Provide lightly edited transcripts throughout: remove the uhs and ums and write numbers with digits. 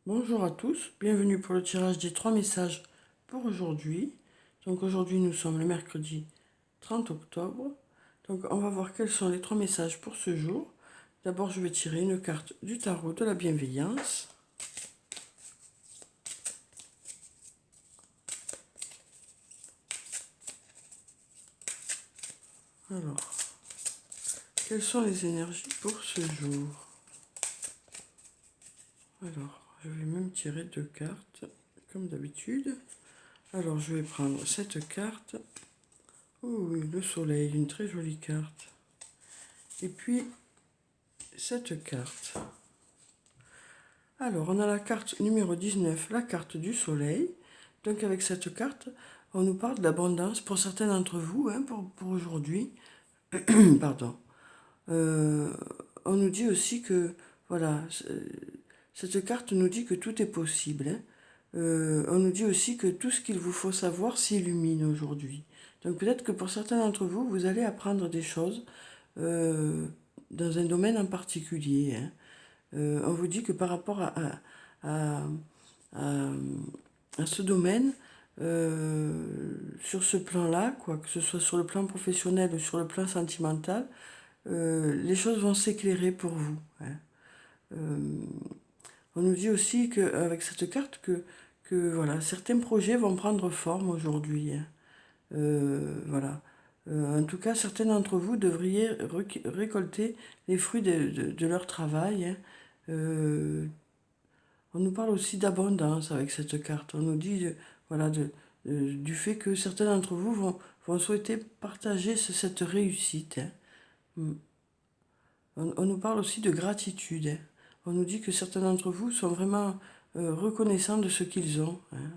Bonjour à tous, bienvenue pour le tirage des 3 messages pour aujourd'hui. Donc aujourd'hui nous sommes le mercredi 30 octobre. Donc on va voir quels sont les 3 messages pour ce jour. D'abord je vais tirer une carte du tarot de la bienveillance. Alors, quelles sont les énergies pour ce jour? Alors, je vais même tirer 2 cartes comme d'habitude. Alors je vais prendre cette carte. Oh oui, le soleil, une très jolie carte. Et puis cette carte. Alors, on a la carte numéro 19, la carte du soleil. Donc, avec cette carte, on nous parle de l'abondance pour certains d'entre vous, hein, pour aujourd'hui. Pardon. On nous dit aussi que, voilà, cette carte nous dit que tout est possible. Hein. On nous dit aussi que tout ce qu'il vous faut savoir s'illumine aujourd'hui. Donc, peut-être que pour certains d'entre vous, vous allez apprendre des choses dans un domaine en particulier. Hein. On vous dit que par rapport à, à, à ce domaine, sur ce plan-là, quoi, que ce soit sur le plan professionnel ou sur le plan sentimental, les choses vont s'éclairer pour vous. Hein. On nous dit aussi qu'avec cette carte que voilà, certains projets vont prendre forme aujourd'hui. Hein. Voilà. En tout cas, certains d'entre vous devriez récolter les fruits de leur travail. Hein. On nous parle aussi d'abondance avec cette carte. On nous dit voilà, du fait que certains d'entre vous vont souhaiter partager cette réussite. Hein. On nous parle aussi de gratitude. Hein. On nous dit que certains d'entre vous sont vraiment reconnaissants de ce qu'ils ont. Hein.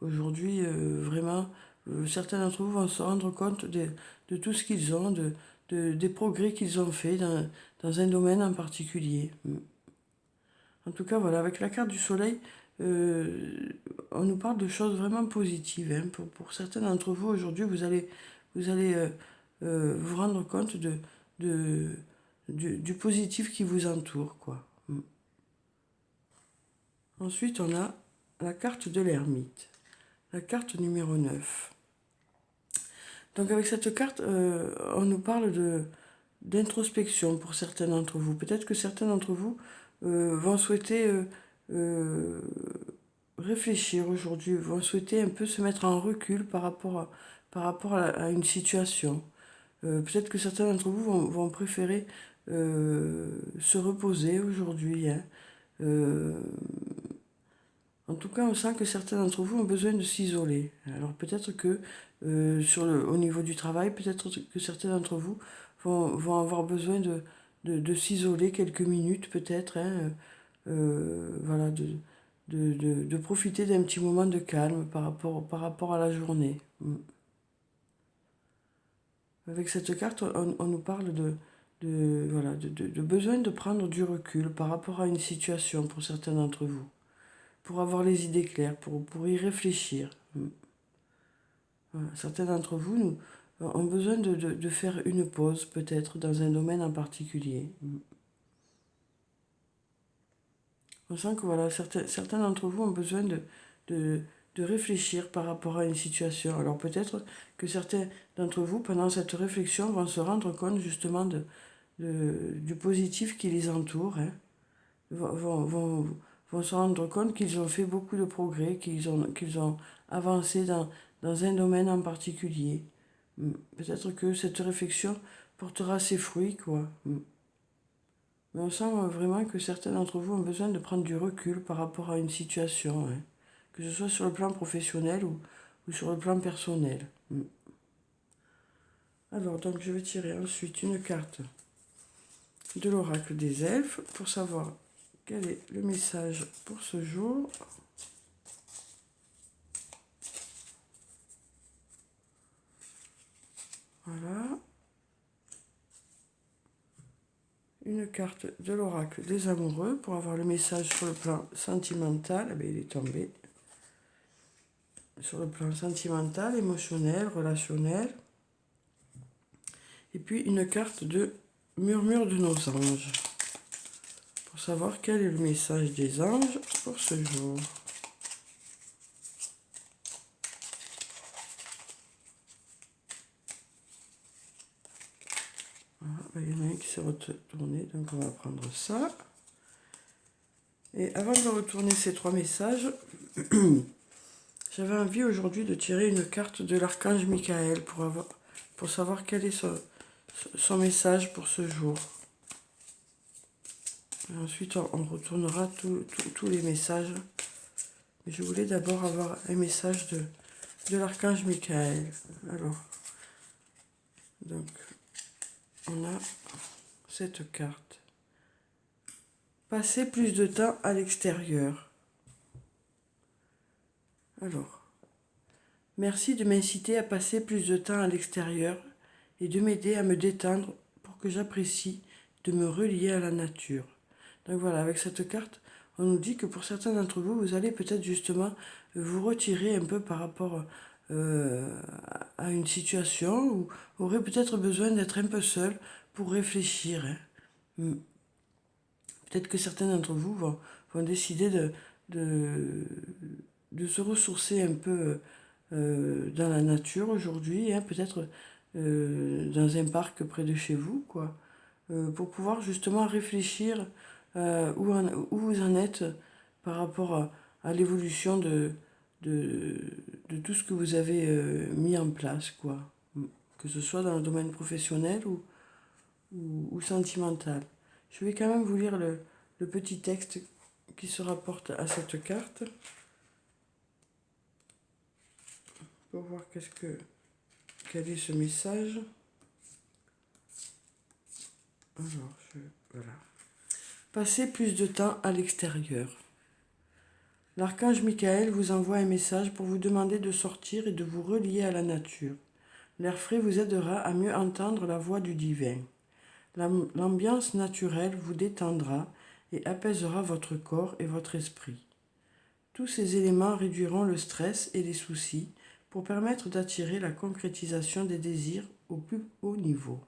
Aujourd'hui, vraiment, certains d'entre vous vont se rendre compte de tout ce qu'ils ont, des progrès qu'ils ont faits dans un domaine en particulier. En tout cas, voilà, avec la carte du soleil, on nous parle de choses vraiment positives. Hein. Pour certains d'entre vous, aujourd'hui, vous allez vous rendre compte du positif qui vous entoure, quoi. Ensuite, on a la carte de l'ermite, la carte numéro 9. Donc avec cette carte, on nous parle d'introspection pour certains d'entre vous. Peut-être que certains d'entre vous vont souhaiter réfléchir aujourd'hui, vont souhaiter un peu se mettre en recul par rapport à une situation. Peut-être que certains d'entre vous vont préférer se reposer aujourd'hui. Hein. En tout cas, on sent que certains d'entre vous ont besoin de s'isoler. Alors peut-être que au niveau du travail, peut-être que certains d'entre vous vont avoir besoin de s'isoler quelques minutes, peut-être. Hein, voilà, de profiter d'un petit moment de calme par rapport à la journée. Avec cette carte, on nous parle voilà, de besoin de prendre du recul par rapport à une situation pour certains d'entre vous, pour avoir les idées claires, pour y réfléchir. Voilà. Certains d'entre vous ont besoin de faire une pause, peut-être, dans un domaine en particulier. On sent que voilà, certains d'entre vous ont besoin de réfléchir par rapport à une situation. Alors peut-être que certains d'entre vous, pendant cette réflexion, vont se rendre compte justement du positif qui les entoure. Hein. Vont se rendre compte qu'ils ont fait beaucoup de progrès, qu'ils ont avancé dans un domaine en particulier. Peut-être que cette réflexion portera ses fruits, quoi. Mais on sent vraiment que certains d'entre vous ont besoin de prendre du recul par rapport à une situation, hein. Que ce soit sur le plan professionnel ou sur le plan personnel. Alors, donc, je vais tirer ensuite une carte de l'oracle des elfes pour savoir quel est le message pour ce jour. Voilà. Une carte de l'oracle des amoureux pour avoir le message sur le plan sentimental. Eh bien, il est tombé. Sur le plan sentimental, émotionnel, relationnel. Et puis une carte de murmure de nos anges pour savoir quel est le message des anges pour ce jour. Voilà, il y en a un qui s'est retourné, donc on va prendre ça. Et avant de retourner ces 3 messages, j'avais envie aujourd'hui de tirer une carte de l'archange Michael pour savoir quel est son message pour ce jour. Et ensuite, on retournera tous les messages. Mais je voulais d'abord avoir un message de l'archange Michael. Alors, donc, on a cette carte. Passer plus de temps à l'extérieur. Alors, merci de m'inciter à passer plus de temps à l'extérieur et de m'aider à me détendre pour que j'apprécie de me relier à la nature. Donc voilà, avec cette carte, on nous dit que pour certains d'entre vous, vous allez peut-être justement vous retirer un peu par rapport à une situation où vous aurez peut-être besoin d'être un peu seul pour réfléchir. Hein. Peut-être que certains d'entre vous vont décider de se ressourcer un peu dans la nature aujourd'hui, hein, peut-être dans un parc près de chez vous, quoi, pour pouvoir justement réfléchir où vous en êtes par rapport à l'évolution de, de tout ce que vous avez mis en place, quoi, que ce soit dans le domaine professionnel ou sentimental. Je vais quand même vous lire le petit texte qui se rapporte à cette carte pour voir quel est ce message. Alors, voilà. Passez plus de temps à l'extérieur. L'archange Michael vous envoie un message pour vous demander de sortir et de vous relier à la nature. L'air frais vous aidera à mieux entendre la voix du divin. L'ambiance naturelle vous détendra et apaisera votre corps et votre esprit. Tous ces éléments réduiront le stress et les soucis pour permettre d'attirer la concrétisation des désirs au plus haut niveau.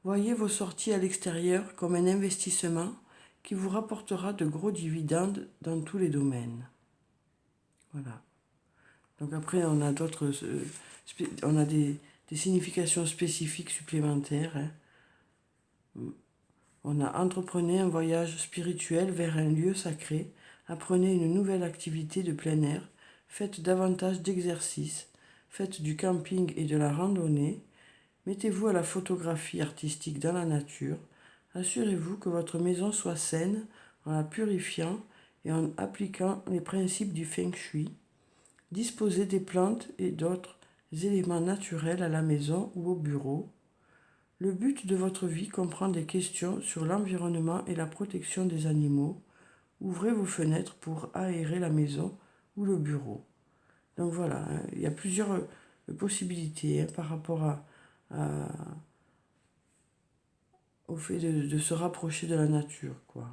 Voyez vos sorties à l'extérieur comme un investissement qui vous rapportera de gros dividendes dans tous les domaines. Voilà. Donc après, on a on a des significations spécifiques supplémentaires. Hein. On a entreprenez un voyage spirituel vers un lieu sacré, apprenez une nouvelle activité de plein air, faites davantage d'exercices, faites du camping et de la randonnée, mettez-vous à la photographie artistique dans la nature, assurez-vous que votre maison soit saine en la purifiant et en appliquant les principes du Feng Shui, disposez des plantes et d'autres éléments naturels à la maison ou au bureau. Le but de votre vie comprend des questions sur l'environnement et la protection des animaux. Ouvrez vos fenêtres pour aérer la maison ou le bureau. Donc voilà, hein, il y a plusieurs possibilités hein, par rapport au fait de se rapprocher de la nature, quoi.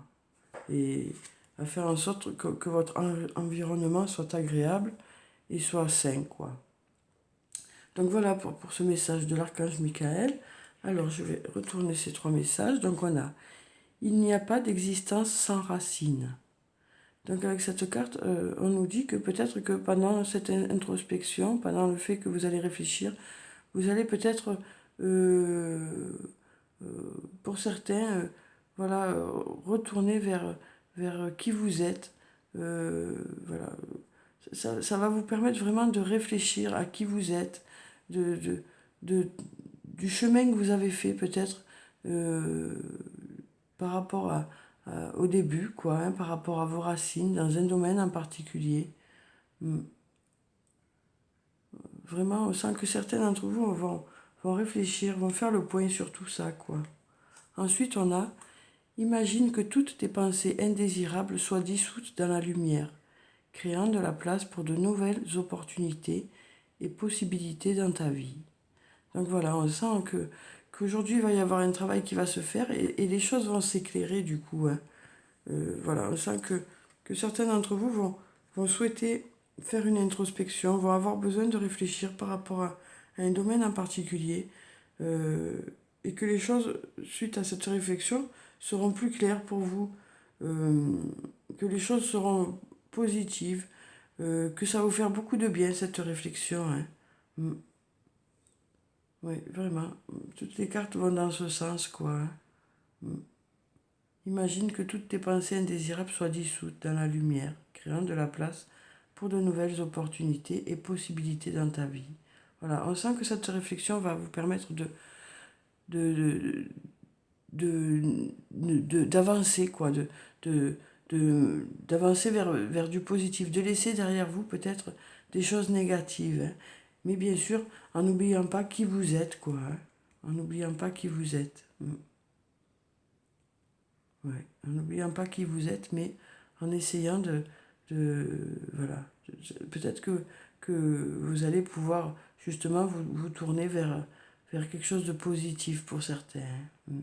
Et à faire en sorte que votre environnement soit agréable et soit sain, quoi. Donc voilà pour ce message de l'archange Michael. Alors je vais retourner ces 3 messages. Donc on a « Il n'y a pas d'existence sans racines ». Donc avec cette carte, on nous dit que peut-être que pendant cette introspection, pendant le fait que vous allez réfléchir, vous allez peut-être, pour certains, voilà, retourner vers qui vous êtes. Voilà. Ça va vous permettre vraiment de réfléchir à qui vous êtes, du chemin que vous avez fait peut-être par rapport au début, quoi, hein, par rapport à vos racines dans un domaine en particulier. Vraiment, on sent que certains d'entre vous vont réfléchir, vont faire le point sur tout ça, quoi. Ensuite, on a « Imagine que toutes tes pensées indésirables soient dissoutes dans la lumière, créant de la place pour de nouvelles opportunités et possibilités dans ta vie. » Donc voilà, on sent qu'aujourd'hui, il va y avoir un travail qui va se faire et les choses vont s'éclairer du coup. Hein. Voilà, on sent que certains d'entre vous vont souhaiter faire une introspection, vont avoir besoin de réfléchir par rapport à un domaine en particulier et que les choses, suite à cette réflexion, seront plus claires pour vous, que les choses seront positives, que ça va vous faire beaucoup de bien cette réflexion, hein. Mm. Oui, vraiment. Toutes les cartes vont dans ce sens, quoi, hein. Mm. Imagine que toutes tes pensées indésirables soient dissoutes dans la lumière, créant de la place pour de nouvelles opportunités et possibilités dans ta vie. Voilà, on sent que cette réflexion va vous permettre de, d'avancer, quoi, d'avancer vers du positif, de laisser derrière vous peut-être des choses négatives, hein. Mais bien sûr, en n'oubliant pas qui vous êtes, quoi, hein. En n'oubliant pas qui vous êtes. Ouais. En n'oubliant pas qui vous êtes, mais en essayant de voilà, peut-être que vous allez pouvoir justement vous tourner vers quelque chose de positif pour certains, hein.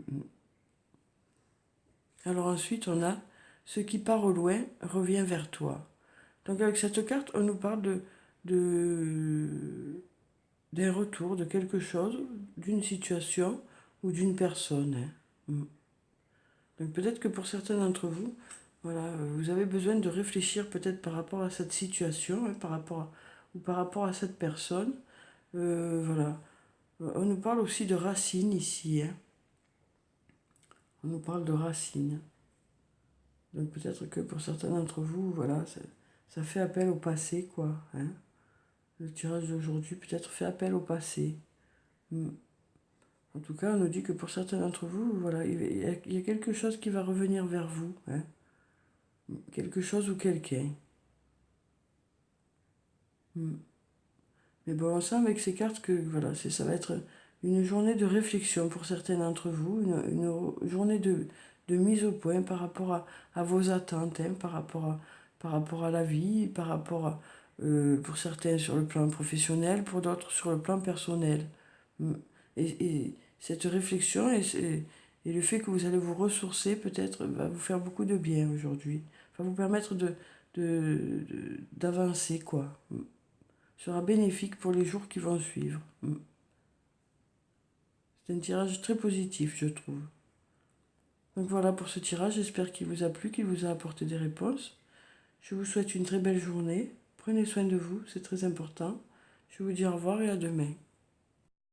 Alors ensuite, on a ce qui part au loin revient vers toi. Donc avec cette carte, on nous parle de, d'un retour, de quelque chose, d'une situation ou d'une personne, hein. Donc peut-être que pour certains d'entre vous, voilà, vous avez besoin de réfléchir peut-être par rapport à cette situation, hein, ou par rapport à cette personne. Voilà. On nous parle aussi de racines ici, hein. On nous parle de racines. Donc peut-être que pour certains d'entre vous, voilà, ça fait appel au passé, quoi, hein. Le tirage d'aujourd'hui peut-être fait appel au passé. En tout cas, on nous dit que pour certains d'entre vous, voilà, il y a quelque chose qui va revenir vers vous, hein. Quelque chose ou quelqu'un. Mais bon, on sent avec ces cartes que voilà, ça va être une journée de réflexion pour certains d'entre vous, une journée de mise au point par rapport à vos attentes, hein, par rapport à la vie, par rapport à, pour certains sur le plan professionnel, pour d'autres sur le plan personnel. Mm. Et cette réflexion et le fait que vous allez vous ressourcer peut-être va vous faire beaucoup de bien aujourd'hui, va vous permettre d'avancer, quoi. Sera bénéfique pour les jours qui vont suivre. C'est un tirage très positif, je trouve. Donc voilà pour ce tirage, j'espère qu'il vous a plu, qu'il vous a apporté des réponses. Je vous souhaite une très belle journée. Prenez soin de vous, c'est très important. Je vous dis au revoir et à demain.